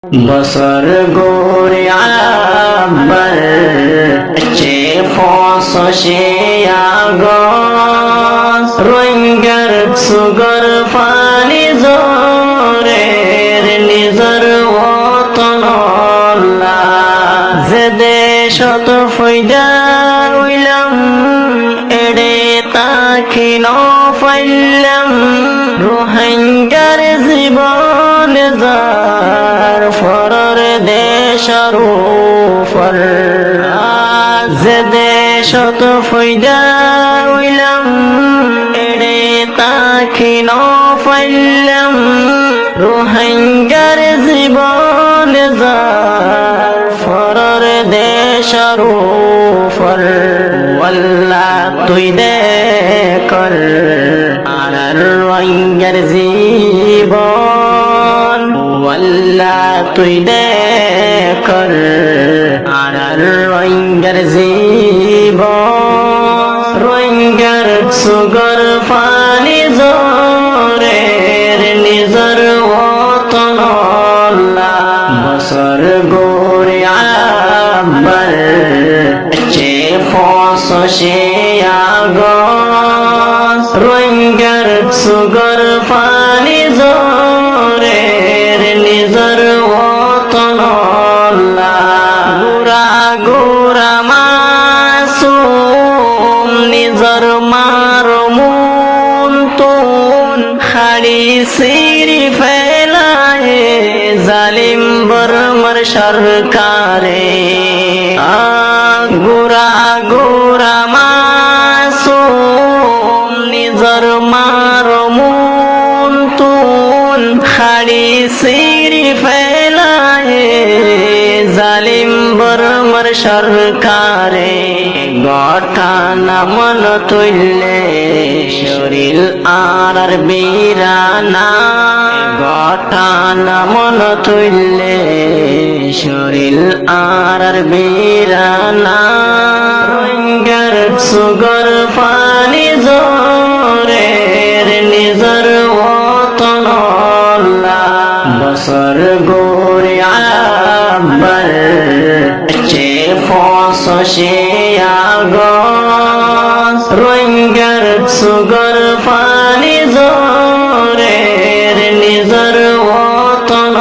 বছর গোরে আব্বার চে ফসে আগস রোহিঙ্গার সুগর পানি জোরের নিজর ওতন যে দেশত ফৈদা উইলাম এড়ে তাকে ন পাইলাম রোহিঙ্গার জীবন যার ফরর দেশর উপর যে দেশত ফৈদা উইলাম এড়ে তাকে ন পাইলাম রোহিঙ্গার জীবন যার ফরর দেশর উপর আল্লাহ তুই দেখর আর রোহিঙ্গার জীবন আল্লাহ তুই দেখর আর রোহিঙ্গার জীবন রোহিঙ্গার সুগর পানি জোরের নিজর ওতন বছর গোরে আব্বার চে ফসে আগস রোহিঙ্গার সুগর পানি জোরের নিজর ওতন গুরা গুরা মাসুম নিজর মার মুন তুন খাড়ি সিরি ফেলায় জালিম বর্মর সরকারে গুরা গুরা মাসুম নিজর মার মুন তুন খাড়ি সিরি ফেলায় জালিম বর্মর সরকারে গঠানা মন তুললে শরীর আর বীরানা গঠানা মন তুললে শরীর আর বীরানা রোহিঙ্গার সুগর পানি জোরের নিজর ওতন বছর গোরে আব্বার চে ফসে আগস রোহিঙ্গার সুগর পানি জোরের নিজর ওতন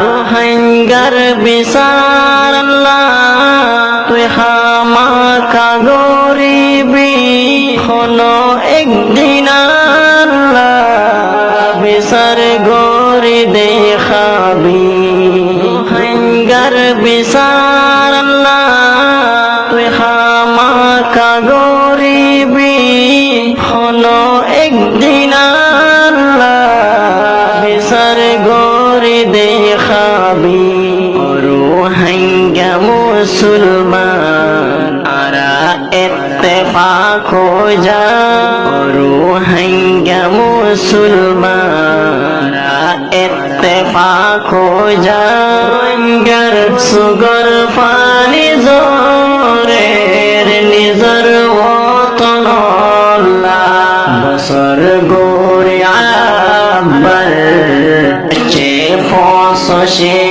রোহিঙ্গার বিচার তুই হামাকা গরিবি হলো একদিন বিচার গরি দেখাবি রোহিঙ্গার বিচার তুই হামাকা গরিবি হলো একদিন বিচার গরি দেখাবি রোহিঙ্গা মুসলমান আরা ইত্তেফাক হো যা রোহিঙ্গা মুসলমান ইত্তেফাক হো যা রোহিঙ্গার সুগর পানি জোরের নিজর ওতন বছর গোরে আব্বার চে ফসে